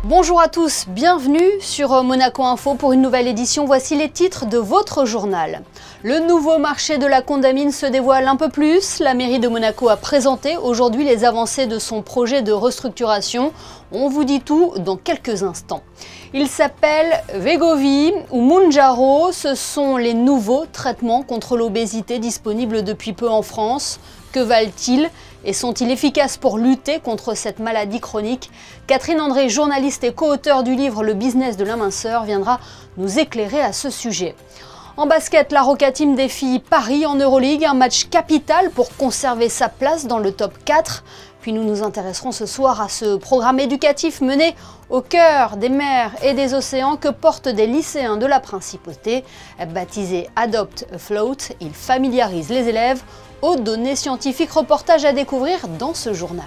Bonjour à tous, bienvenue sur Monaco Info pour une nouvelle édition. Voici les titres de votre journal. Le nouveau marché de la Condamine se dévoile un peu plus. La mairie de Monaco a présenté aujourd'hui les avancées de son projet de restructuration. On vous dit tout dans quelques instants. Il s'appelle Wegovy ou Mounjaro. Ce sont les nouveaux traitements contre l'obésité disponibles depuis peu en France. Que valent-ils et sont-ils efficaces pour lutter contre cette maladie chronique? Catherine André, journaliste et co-auteure du livre Le business de la minceur, viendra nous éclairer à ce sujet. En basket, la Roca Team défie Paris en Euroleague, un match capital pour conserver sa place dans le top 4. Puis nous nous intéresserons ce soir à ce programme éducatif mené au cœur des mers et des océans que portent des lycéens de la Principauté. Baptisé Adopt a Float, il familiarise les élèves aux données scientifiques. Reportage à découvrir dans ce journal.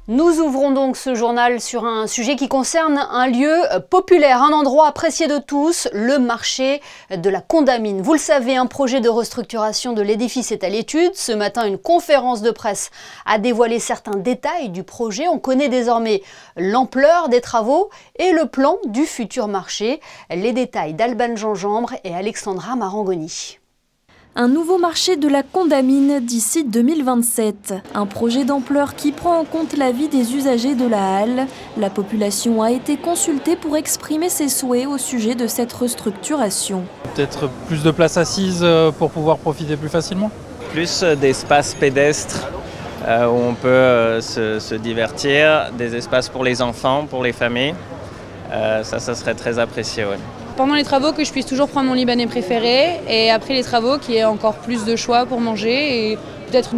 Nous ouvrons donc ce journal sur un sujet qui concerne un lieu populaire, un endroit apprécié de tous, le marché de la Condamine. Vous le savez, un projet de restructuration de l'édifice est à l'étude. Ce matin, une conférence de presse a dévoilé certains détails du projet. On connaît désormais l'ampleur des travaux et le plan du futur marché. Les détails d'Alban Gingembre et Alexandra Marangoni. Un nouveau marché de la Condamine d'ici 2027. Un projet d'ampleur qui prend en compte la vie des usagers de la halle. La population a été consultée pour exprimer ses souhaits au sujet de cette restructuration. Peut-être plus de places assises pour pouvoir profiter plus facilement. Plus d'espaces pédestres où on peut se divertir, des espaces pour les enfants, pour les familles. Ça serait très apprécié. Ouais. Pendant les travaux, que je puisse toujours prendre mon libanais préféré, et après les travaux, qu'il y ait encore plus de choix pour manger, et peut-être,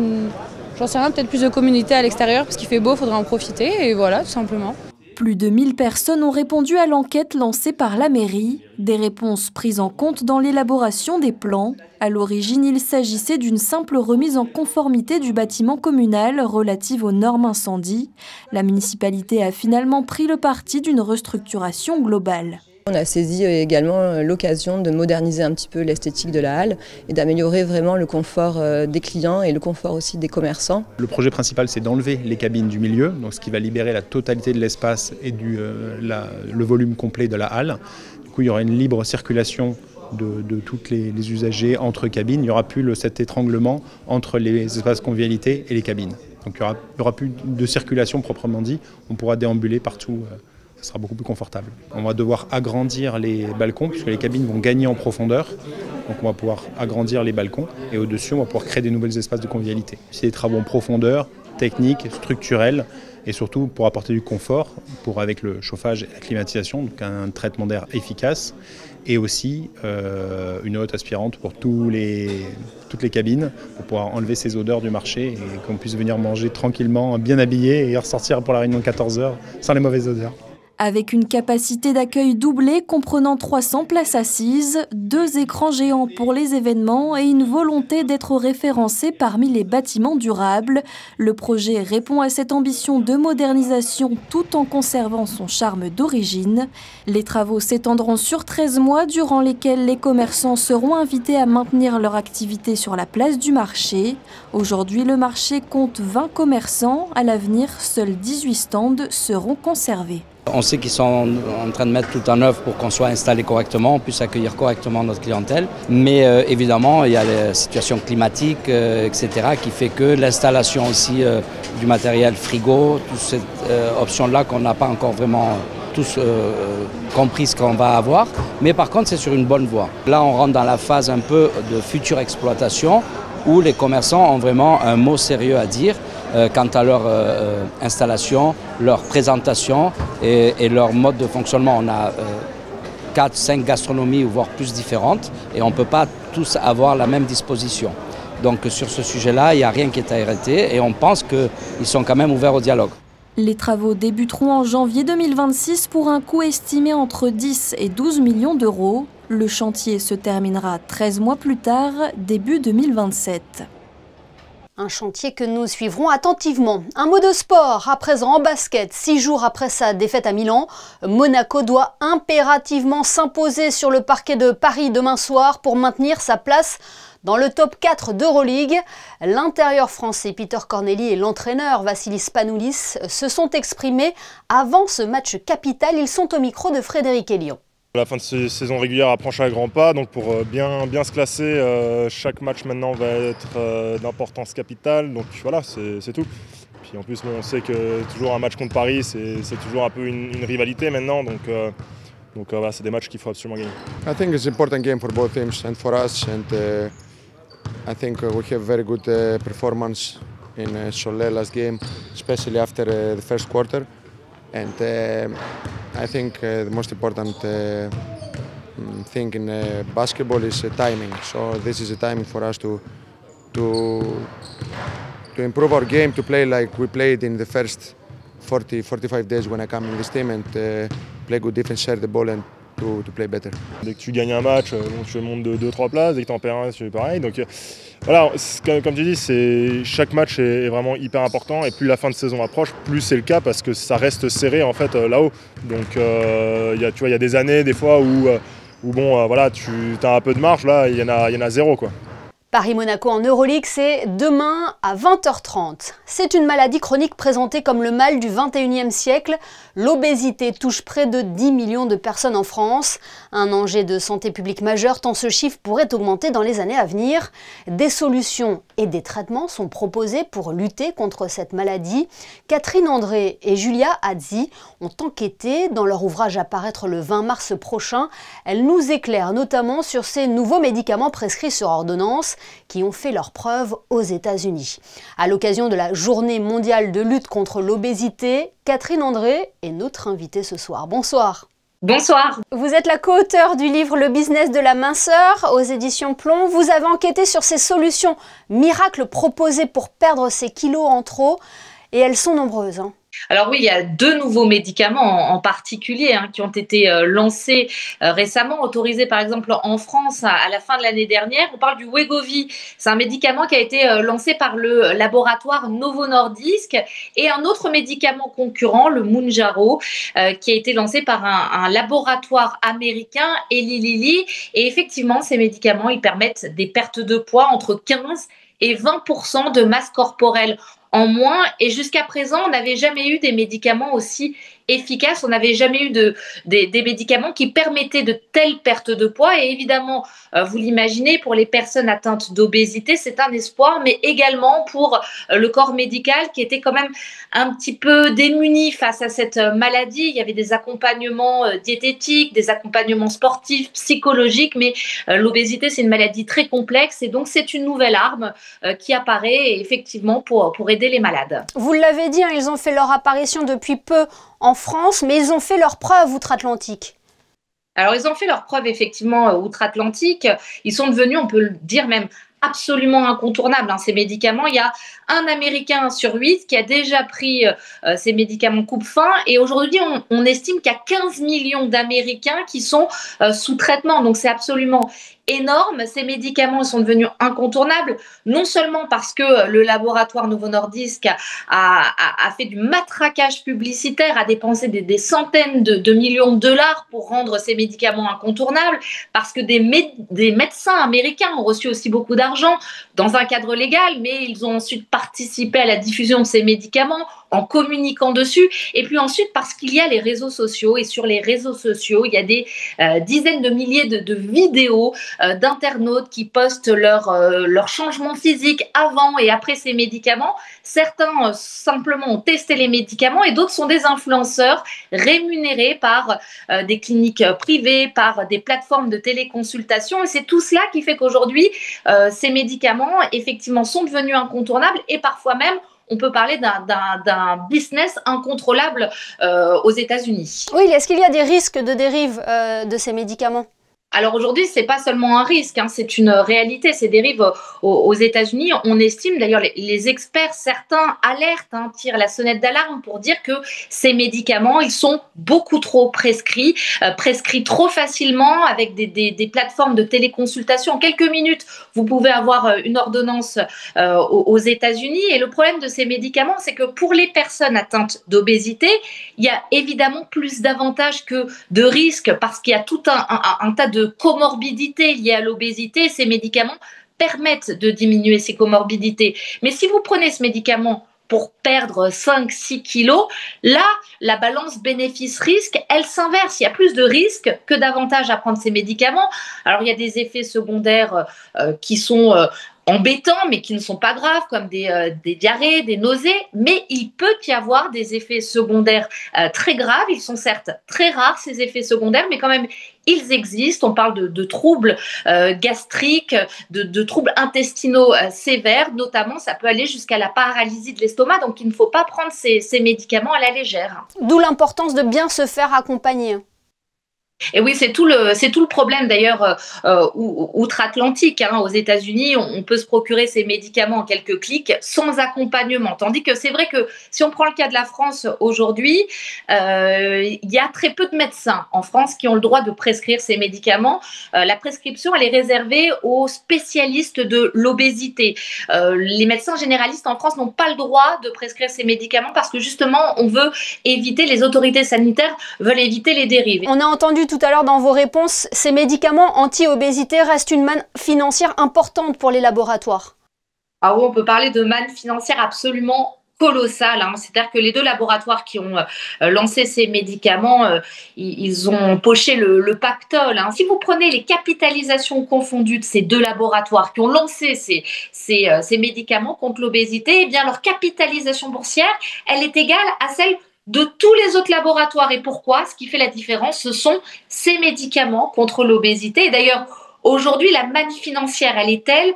j'en sais rien, peut-être plus de communauté à l'extérieur, parce qu'il fait beau, il faudra en profiter, et voilà, tout simplement. Plus de 1000 personnes ont répondu à l'enquête lancée par la mairie. Des réponses prises en compte dans l'élaboration des plans. À l'origine, il s'agissait d'une simple remise en conformité du bâtiment communal relative aux normes incendie. La municipalité a finalement pris le parti d'une restructuration globale. On a saisi également l'occasion de moderniser un petit peu l'esthétique de la halle et d'améliorer vraiment le confort des clients et le confort aussi des commerçants. Le projet principal, c'est d'enlever les cabines du milieu, donc ce qui va libérer la totalité de l'espace et le volume complet de la halle. Du coup, il y aura une libre circulation de tous les usagers entre cabines. Il n'y aura plus cet étranglement entre les espaces convivialité et les cabines. Donc il n'y aura plus de circulation proprement dit, on pourra déambuler partout. Ça sera beaucoup plus confortable. On va devoir agrandir les balcons puisque les cabines vont gagner en profondeur. Donc on va pouvoir agrandir les balcons et au-dessus on va pouvoir créer des nouveaux espaces de convivialité. C'est des travaux en profondeur, techniques, structurels et surtout pour apporter du confort avec le chauffage et la climatisation, donc un traitement d'air efficace et aussi une haute aspirante pour toutes les cabines pour pouvoir enlever ces odeurs du marché et qu'on puisse venir manger tranquillement, bien habillé et ressortir pour la réunion de 14h sans les mauvaises odeurs. Avec une capacité d'accueil doublée comprenant 300 places assises, 2 écrans géants pour les événements et une volonté d'être référencé parmi les bâtiments durables, le projet répond à cette ambition de modernisation tout en conservant son charme d'origine. Les travaux s'étendront sur 13 mois durant lesquels les commerçants seront invités à maintenir leur activité sur la place du marché. Aujourd'hui, le marché compte 20 commerçants. À l'avenir, seuls 18 stands seront conservés. On sait qu'ils sont en train de mettre tout en œuvre pour qu'on soit installé correctement, on puisse accueillir correctement notre clientèle. Mais évidemment, il y a les situations climatiques, etc., qui fait que l'installation aussi du matériel frigo, toute cette option-là qu'on n'a pas encore vraiment tous compris ce qu'on va avoir. Mais par contre, c'est sur une bonne voie. Là, on rentre dans la phase un peu de future exploitation où les commerçants ont vraiment un mot sérieux à dire quant à leur installation, leur présentation et leur mode de fonctionnement. On a 4-5 gastronomies, voire plus différentes, et on ne peut pas tous avoir la même disposition. Donc sur ce sujet-là, il n'y a rien qui est arrêté et on pense qu'ils sont quand même ouverts au dialogue. Les travaux débuteront en janvier 2026 pour un coût estimé entre 10 et 12 millions d'euros. Le chantier se terminera 13 mois plus tard, début 2027. Un chantier que nous suivrons attentivement. Un mot de sport, à présent en basket. 6 jours après sa défaite à Milan, Monaco doit impérativement s'imposer sur le parquet de Paris demain soir pour maintenir sa place Dans le top 4 d'Euroleague, l'intérieur français Peter Corneli et l'entraîneur Vassilis Spanoulis se sont exprimés avant ce match capital. Ils sont au micro de Frédéric Elion. La fin de saison régulière approche à grands pas, donc pour bien se classer, chaque match maintenant va être d'importance capitale, donc voilà, c'est tout. Puis en plus, on sait que toujours un match contre Paris, c'est toujours un peu une rivalité maintenant, donc voilà, c'est des matchs qu'il faut absolument gagner. I think it's an important game for both teams and for us, and I think we have very good performance in Cholet last game, especially after the first quarter. And I think the most important thing in basketball is timing. So this is a timing for us to improve our game, to play like we played in the first 40-45 days when I come in this team, and play good defense, share the ball, and to play better. Dès que tu gagnes un match, tu montes de 2-3 places, dès que tu en perds un, c'est pareil. Donc voilà, comme tu dis, chaque match est vraiment hyper important, et plus la fin de saison approche, plus c'est le cas parce que ça reste serré en fait là-haut. Donc tu vois, il y a des années, des fois où bon, voilà, tu as un peu de marge, là il y en a zéro quoi. Paris-Monaco en Euroleague, c'est demain à 20h30. C'est une maladie chronique présentée comme le mal du 21e siècle. L'obésité touche près de 10 millions de personnes en France. Un enjeu de santé publique majeur, tant ce chiffre pourrait augmenter dans les années à venir. Des solutions et des traitements sont proposés pour lutter contre cette maladie. Catherine André et Julia Hadzi ont enquêté dans leur ouvrage à paraître le 20 mars prochain. Elles nous éclairent notamment sur ces nouveaux médicaments prescrits sur ordonnance qui ont fait leurs preuves aux États-Unis. À l'occasion de la Journée mondiale de lutte contre l'obésité, Catherine André est notre invitée ce soir. Bonsoir. Bonsoir. Vous êtes la co-auteure du livre Le business de la minceur aux éditions Plomb. Vous avez enquêté sur ces solutions miracles proposées pour perdre ces kilos en trop, et elles sont nombreuses. Alors oui, il y a 2 nouveaux médicaments en particulier qui ont été lancés récemment, autorisés par exemple en France à la fin de l'année dernière. On parle du Wegovy. C'est un médicament qui a été lancé par le laboratoire Novo Nordisk, et un autre médicament concurrent, le Mounjaro, qui a été lancé par un laboratoire américain, Eli Lilly. Et effectivement, ces médicaments, ils permettent des pertes de poids entre 15 et 20% de masse corporelle en moins, et jusqu'à présent, on n'avait jamais eu des médicaments aussi efficaces, on n'avait jamais eu des médicaments qui permettaient de telles pertes de poids. Et évidemment, vous l'imaginez, pour les personnes atteintes d'obésité, c'est un espoir, mais également pour le corps médical qui était quand même un petit peu démuni face à cette maladie. Il y avait des accompagnements diététiques, des accompagnements sportifs, psychologiques, mais l'obésité, c'est une maladie très complexe, et donc c'est une nouvelle arme qui apparaît effectivement pour aider les malades. Vous l'avez dit, ils ont fait leur apparition depuis peu en France, mais ils ont fait leurs preuves outre-Atlantique. Alors, ils ont fait leurs preuves effectivement outre-Atlantique. Ils sont devenus, on peut le dire même, absolument incontournables, ces médicaments. Il y a un Américain sur 8 qui a déjà pris ces médicaments coupe-faim, et aujourd'hui, on estime qu'il y a 15 millions d'Américains qui sont sous traitement. Donc, c'est absolument énorme. Ces médicaments sont devenus incontournables, non seulement parce que le laboratoire Novo Nordisk a fait du matraquage publicitaire, a dépensé des centaines de millions de dollars pour rendre ces médicaments incontournables, parce que des médecins américains ont reçu aussi beaucoup d'argent dans un cadre légal, mais ils ont ensuite participé à la diffusion de ces médicaments en communiquant dessus. Et puis ensuite, parce qu'il y a les réseaux sociaux, et sur les réseaux sociaux, il y a des dizaines de milliers de vidéos d'internautes qui postent leur changement physique avant et après ces médicaments. Certains simplement ont testé les médicaments, et d'autres sont des influenceurs rémunérés par des cliniques privées, par des plateformes de téléconsultation. Et c'est tout cela qui fait qu'aujourd'hui, ces médicaments effectivement sont devenus incontournables, et parfois même on peut parler d'un business incontrôlable aux États-Unis. Oui, est-ce qu'il y a des risques de dérive de ces médicaments ? Alors aujourd'hui, ce n'est pas seulement un risque, c'est une réalité. Ces dérives aux États-Unis, on estime, d'ailleurs les experts, certains alertent, tirent la sonnette d'alarme pour dire que ces médicaments, ils sont beaucoup trop prescrits trop facilement avec des plateformes de téléconsultation. En quelques minutes, vous pouvez avoir une ordonnance aux États-Unis. Et le problème de ces médicaments, c'est que pour les personnes atteintes d'obésité, il y a évidemment plus d'avantages que de risques, parce qu'il y a tout un tas de comorbidités liées à l'obésité. Ces médicaments permettent de diminuer ces comorbidités. Mais si vous prenez ce médicament pour perdre 5-6 kilos, là, la balance bénéfice-risque, elle s'inverse. Il y a plus de risques que d'avantages à prendre ces médicaments. Alors, il y a des effets secondaires qui sont embêtants, mais qui ne sont pas graves, comme des diarrhées, des nausées. Mais il peut y avoir des effets secondaires très graves. Ils sont certes très rares, ces effets secondaires, mais quand même, ils existent. On parle de troubles gastriques, de troubles intestinaux sévères. Notamment, ça peut aller jusqu'à la paralysie de l'estomac. Donc, il ne faut pas prendre ces médicaments à la légère. D'où l'importance de bien se faire accompagner. Et oui, c'est tout le problème d'ailleurs outre-Atlantique. Aux États-Unis, on peut se procurer ces médicaments en quelques clics sans accompagnement. Tandis que c'est vrai que si on prend le cas de la France aujourd'hui, il y a très peu de médecins en France qui ont le droit de prescrire ces médicaments. La prescription, elle est réservée aux spécialistes de l'obésité. Les médecins généralistes en France n'ont pas le droit de prescrire ces médicaments parce que justement, on veut éviter, les autorités sanitaires veulent éviter les dérives. On a entendu tout à l'heure dans vos réponses, ces médicaments anti-obésité restent une manne financière importante pour les laboratoires. Ah oui, on peut parler de manne financière absolument colossale. C'est-à-dire que les 2 laboratoires qui ont lancé ces médicaments, ils ont poché le pactole. Si vous prenez les capitalisations confondues de ces 2 laboratoires qui ont lancé ces médicaments contre l'obésité, eh bien leur capitalisation boursière, elle est égale à celle de tous les autres laboratoires. Et pourquoi? Ce qui fait la différence, ce sont ces médicaments contre l'obésité. Et d'ailleurs, aujourd'hui, la manne financière, elle est telle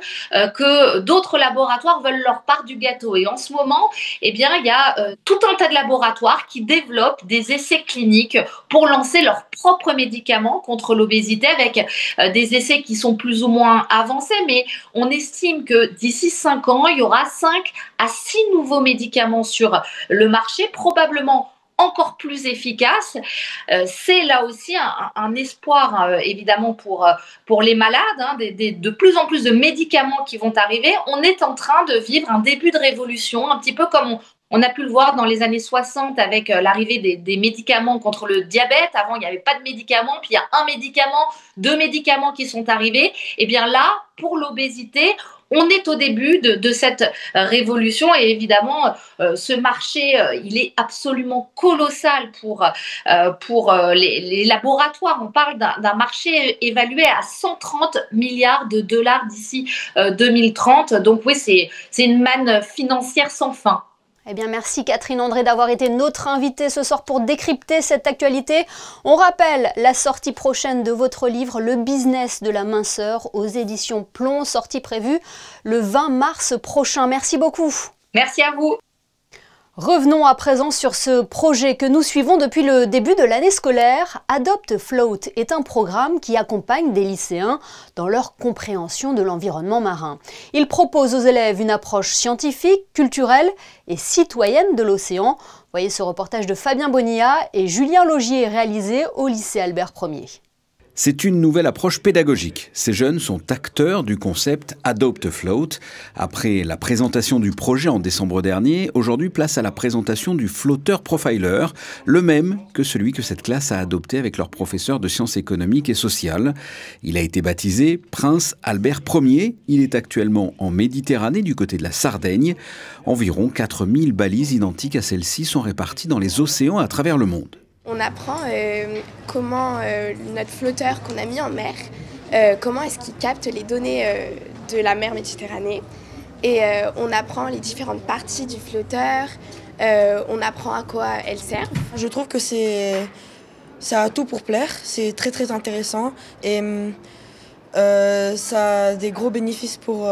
que d'autres laboratoires veulent leur part du gâteau. Et en ce moment, eh bien, il y a tout un tas de laboratoires qui développent des essais cliniques pour lancer leurs propres médicaments contre l'obésité avec des essais qui sont plus ou moins avancés. Mais on estime que d'ici 5 ans, il y aura 5 à 6 nouveaux médicaments sur le marché, probablement encore plus efficace. C'est là aussi un espoir évidemment pour les malades, de plus en plus de médicaments qui vont arriver. On est en train de vivre un début de révolution, un petit peu comme on a pu le voir dans les années 60 avec l'arrivée des médicaments contre le diabète. Avant, il n'y avait pas de médicaments, puis il y a un médicament, 2 médicaments qui sont arrivés. Et bien là, pour l'obésité, on est au début de cette révolution et évidemment, ce marché, il est absolument colossal pour les laboratoires. On parle d'un marché évalué à 130 milliards de dollars d'ici 2030. Donc oui, c'est une manne financière sans fin. Eh bien, merci Catherine André d'avoir été notre invitée ce soir pour décrypter cette actualité. On rappelle la sortie prochaine de votre livre Le business de la minceur aux éditions Plomb, sortie prévue le 20 mars prochain. Merci beaucoup. Merci à vous. Revenons à présent sur ce projet que nous suivons depuis le début de l'année scolaire. Adopt Float est un programme qui accompagne des lycéens dans leur compréhension de l'environnement marin. Il propose aux élèves une approche scientifique, culturelle et citoyenne de l'océan. Voyez ce reportage de Fabien Bonilla et Julien Logier réalisé au lycée Albert Ier. C'est une nouvelle approche pédagogique. Ces jeunes sont acteurs du concept Adopt Float. Après la présentation du projet en décembre dernier, aujourd'hui place à la présentation du flotteur profiler, le même que celui que cette classe a adopté avec leur professeur de sciences économiques et sociales. Il a été baptisé Prince Albert Ier. Il est actuellement en Méditerranée du côté de la Sardaigne. Environ 4000 balises identiques à celle-ci sont réparties dans les océans à travers le monde. On apprend comment notre flotteur qu'on a mis en mer, comment est-ce qu'il capte les données de la mer Méditerranée. Et on apprend les différentes parties du flotteur, on apprend à quoi elles servent. Je trouve que ça a tout pour plaire, c'est très très intéressant et ça a des gros bénéfices pour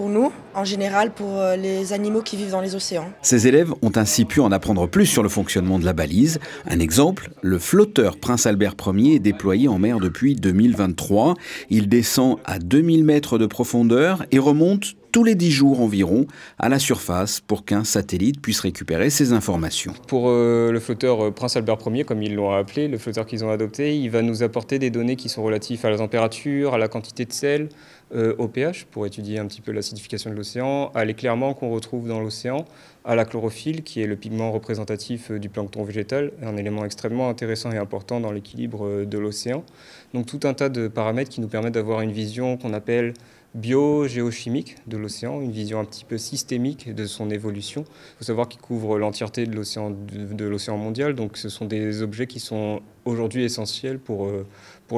nous, en général pour les animaux qui vivent dans les océans. Ces élèves ont ainsi pu en apprendre plus sur le fonctionnement de la balise. Un exemple, le flotteur Prince Albert Ier est déployé en mer depuis 2023. Il descend à 2000 mètres de profondeur et remonte tous les 10 jours environ à la surface pour qu'un satellite puisse récupérer ces informations. Pour le flotteur Prince Albert Ier, comme ils l'ont appelé, le flotteur qu'ils ont adopté, il va nous apporter des données qui sont relatives à la température, à la quantité de sel, au pH pour étudier un petit peu l'acidification de l'océan, à l'éclairement qu'on retrouve dans l'océan, à la chlorophylle qui est le pigment représentatif du plancton végétal, un élément extrêmement intéressant et important dans l'équilibre de l'océan. Donc tout un tas de paramètres qui nous permettent d'avoir une vision qu'on appelle bio-géochimique de l'océan, une vision un petit peu systémique de son évolution. Il faut savoir qu'il couvre l'entièreté de l'océan mondial, donc ce sont des objets qui sont aujourd'hui essentiels pour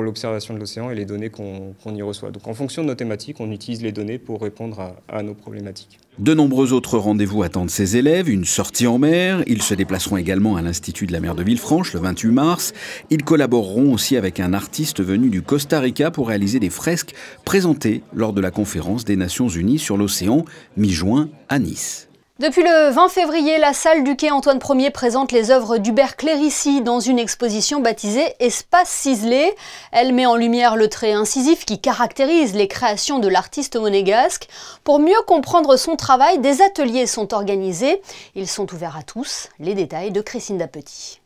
l'observation de l'océan et les données qu'on y reçoit. Donc en fonction de nos thématiques, on utilise les données pour répondre à nos problématiques. De nombreux autres rendez-vous attendent ces élèves, une sortie en mer. Ils se déplaceront également à l'Institut de la mer de Villefranche le 28 mars. Ils collaboreront aussi avec un artiste venu du Costa Rica pour réaliser des fresques présentées lors de la conférence des Nations Unies sur l'océan mi-juin à Nice. Depuis le 20 février, la salle du quai Antoine Ier présente les œuvres d'Hubert Clérici dans une exposition baptisée Espace ciselé. Elle met en lumière le trait incisif qui caractérise les créations de l'artiste monégasque. Pour mieux comprendre son travail, des ateliers sont organisés. Ils sont ouverts à tous. Les détails de Christine Dapetit.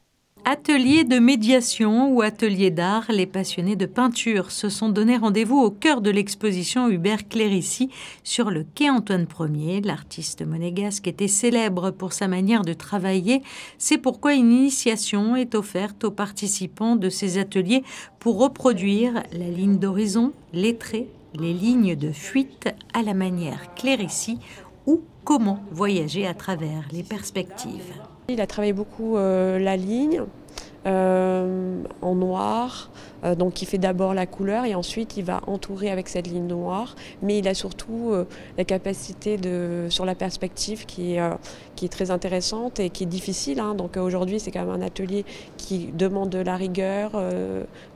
Atelier de médiation ou atelier d'art, les passionnés de peinture se sont donné rendez-vous au cœur de l'exposition Hubert Clérici sur le quai Antoine Ier. L'artiste monégasque était célèbre pour sa manière de travailler. C'est pourquoi une initiation est offerte aux participants de ces ateliers pour reproduire la ligne d'horizon, les traits, les lignes de fuite à la manière Clérici ou comment voyager à travers les perspectives. Il a travaillé beaucoup la ligne en noir, donc qui fait d'abord la couleur et ensuite il va entourer avec cette ligne noire. Mais il a surtout la capacité sur la perspective qui est très intéressante et qui est difficile. Donc aujourd'hui c'est quand même un atelier qui demande de la rigueur,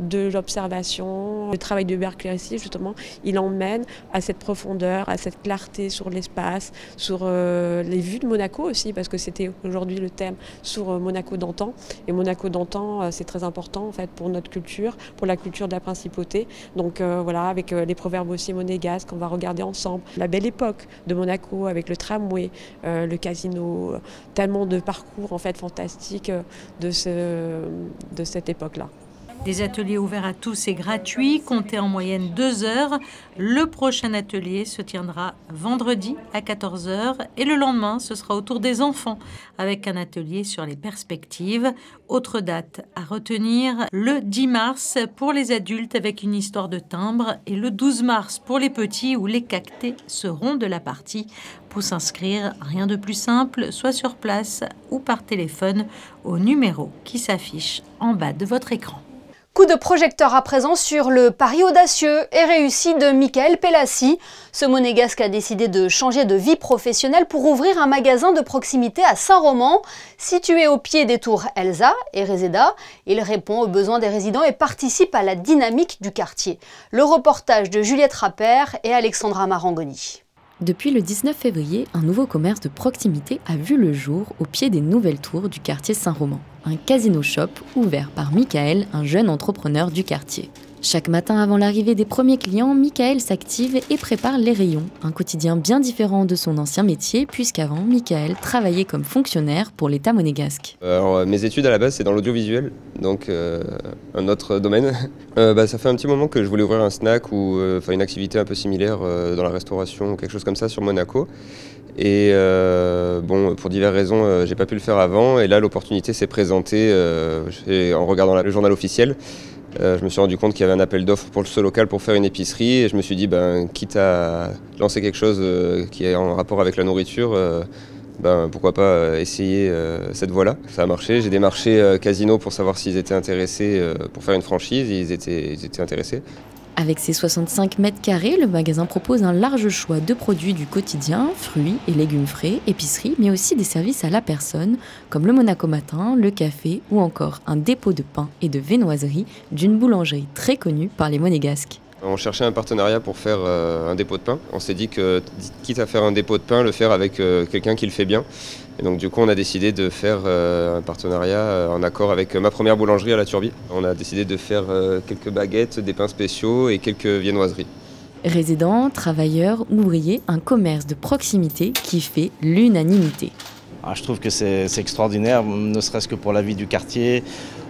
de l'observation. Le travail de Hubert Clérici justement, il emmène à cette profondeur, à cette clarté sur l'espace, sur les vues de Monaco aussi, parce que c'était aujourd'hui le thème sur Monaco d'antan. Et Monaco d'antan, c'est très important en fait pour notre culture, pour la culture de la principauté. Donc voilà, avec les proverbes aussi monégasques, on va regarder ensemble la belle époque de Monaco avec le tramway, le casino, tellement de parcours en fait fantastiques de cette époque-là. Des ateliers ouverts à tous et gratuits, comptés en moyenne 2 heures. Le prochain atelier se tiendra vendredi à 14 h et le lendemain, ce sera au tour des enfants avec un atelier sur les perspectives. Autre date à retenir, le 10 mars pour les adultes avec une histoire de timbre et le 12 mars pour les petits où les cactés seront de la partie. Pour s'inscrire, rien de plus simple, soit sur place ou par téléphone au numéro qui s'affiche en bas de votre écran. Coup de projecteur à présent sur le pari audacieux et réussi de Michael Pellassi. Ce monégasque a décidé de changer de vie professionnelle pour ouvrir un magasin de proximité à Saint-Roman. Situé au pied des tours Elsa et Reseda, il répond aux besoins des résidents et participe à la dynamique du quartier. Le reportage de Juliette Rappert et Alexandra Marangoni. Depuis le 19 février, un nouveau commerce de proximité a vu le jour au pied des nouvelles tours du quartier Saint-Roman. Un casino shop ouvert par Michael, un jeune entrepreneur du quartier. Chaque matin avant l'arrivée des premiers clients, Michael s'active et prépare les rayons. Un quotidien bien différent de son ancien métier, puisqu'avant, Michael travaillait comme fonctionnaire pour l'État monégasque. Alors, mes études à la base, c'est dans l'audiovisuel, donc un autre domaine. Ça fait un petit moment que je voulais ouvrir un snack ou une activité un peu similaire dans la restauration ou quelque chose comme ça sur Monaco. Et pour diverses raisons, j'ai pas pu le faire avant. Et là, l'opportunité s'est présentée en regardant le journal officiel. Je me suis rendu compte qu'il y avait un appel d'offres pour ce local pour faire une épicerie. Et je me suis dit, quitte à lancer quelque chose qui est en rapport avec la nourriture, pourquoi pas essayer cette voie-là. Ça a marché. J'ai démarché Casino pour savoir s'ils étaient intéressés pour faire une franchise. Ils étaient intéressés. Avec ses 65 mètres carrés, le magasin propose un large choix de produits du quotidien, fruits et légumes frais, épicerie, mais aussi des services à la personne, comme le Monaco Matin, le café ou encore un dépôt de pain et de viennoiserie d'une boulangerie très connue par les Monégasques. On cherchait un partenariat pour faire un dépôt de pain. On s'est dit que, quitte à faire un dépôt de pain, le faire avec quelqu'un qui le fait bien. Et donc du coup, on a décidé de faire un partenariat en accord avec ma première boulangerie à la Turbie. On a décidé de faire quelques baguettes, des pains spéciaux et quelques viennoiseries. Résidents, travailleurs, ouvriers, un commerce de proximité qui fait l'unanimité. Je trouve que c'est extraordinaire, ne serait-ce que pour la vie du quartier.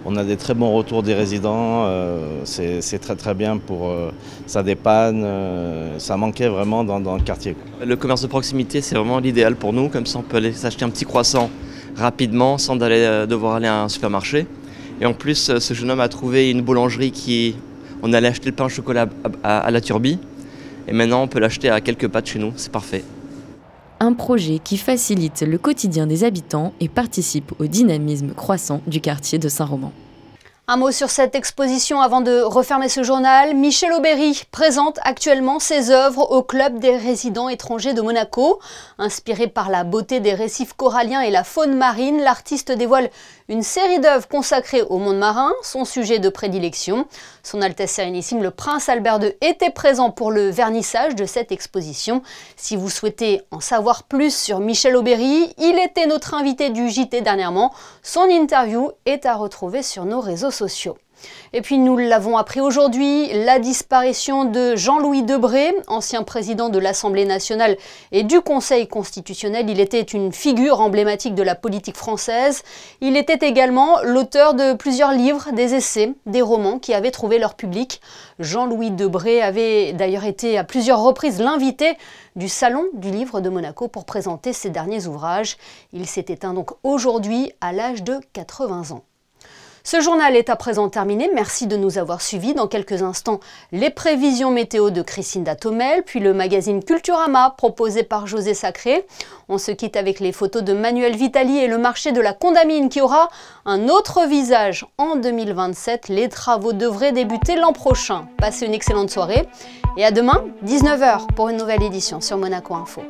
On a des très bons retours des résidents, c'est très bien, ça dépanne, ça manquait vraiment dans le quartier. Le commerce de proximité, c'est vraiment l'idéal pour nous, comme ça on peut aller s'acheter un petit croissant rapidement sans devoir aller à un supermarché. Et en plus, ce jeune homme a trouvé une boulangerie on allait acheter le pain au chocolat à la Turbie. Et maintenant, on peut l'acheter à quelques pas de chez nous, c'est parfait. Un projet qui facilite le quotidien des habitants et participe au dynamisme croissant du quartier de Saint-Roman. Un mot sur cette exposition avant de refermer ce journal. Michel Aubéry présente actuellement ses œuvres au Club des résidents étrangers de Monaco. Inspiré par la beauté des récifs coralliens et la faune marine, l'artiste dévoile une série d'œuvres consacrées au monde marin, son sujet de prédilection. Son Altesse Sérénissime, le Prince Albert II, était présent pour le vernissage de cette exposition. Si vous souhaitez en savoir plus sur Michel Aubéry, il était notre invité du JT dernièrement. Son interview est à retrouver sur nos réseaux sociaux. Et puis nous l'avons appris aujourd'hui, la disparition de Jean-Louis Debré, ancien président de l'Assemblée nationale et du Conseil constitutionnel. Il était une figure emblématique de la politique française. Il était également l'auteur de plusieurs livres, des essais, des romans qui avaient trouvé leur public. Jean-Louis Debré avait d'ailleurs été à plusieurs reprises l'invité du Salon du Livre de Monaco pour présenter ses derniers ouvrages. Il s'est éteint donc aujourd'hui à l'âge de 80 ans. Ce journal est à présent terminé. Merci de nous avoir suivis. Dans quelques instants, les prévisions météo de Christine Datomel, puis le magazine Culturama proposé par José Sacré. On se quitte avec les photos de Manuel Vitali et le marché de la Condamine qui aura un autre visage en 2027. Les travaux devraient débuter l'an prochain. Passez une excellente soirée et à demain, 19 h pour une nouvelle édition sur Monaco Info.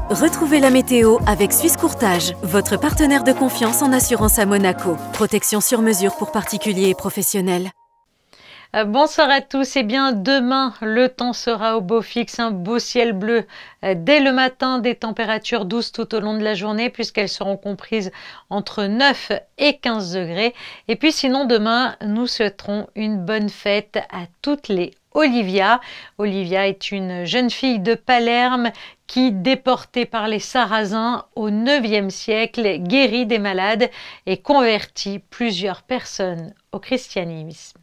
Retrouvez la météo avec Suisse Courtage, votre partenaire de confiance en assurance à Monaco. Protection sur mesure pour particuliers et professionnels. Bonsoir à tous. Eh bien, demain, le temps sera au beau fixe, un beau ciel bleu dès le matin, des températures douces tout au long de la journée puisqu'elles seront comprises entre 9 et 15 degrés. Et puis sinon, demain, nous souhaiterons une bonne fête à toutes les Olivia. Olivia est une jeune fille de Palerme qui, déportée par les Sarrasins au IXe siècle, guérit des malades et convertit plusieurs personnes au christianisme.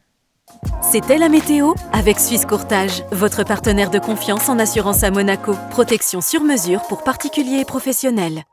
C'était la météo avec Suisse Courtage, votre partenaire de confiance en assurance à Monaco. Protection sur mesure pour particuliers et professionnels.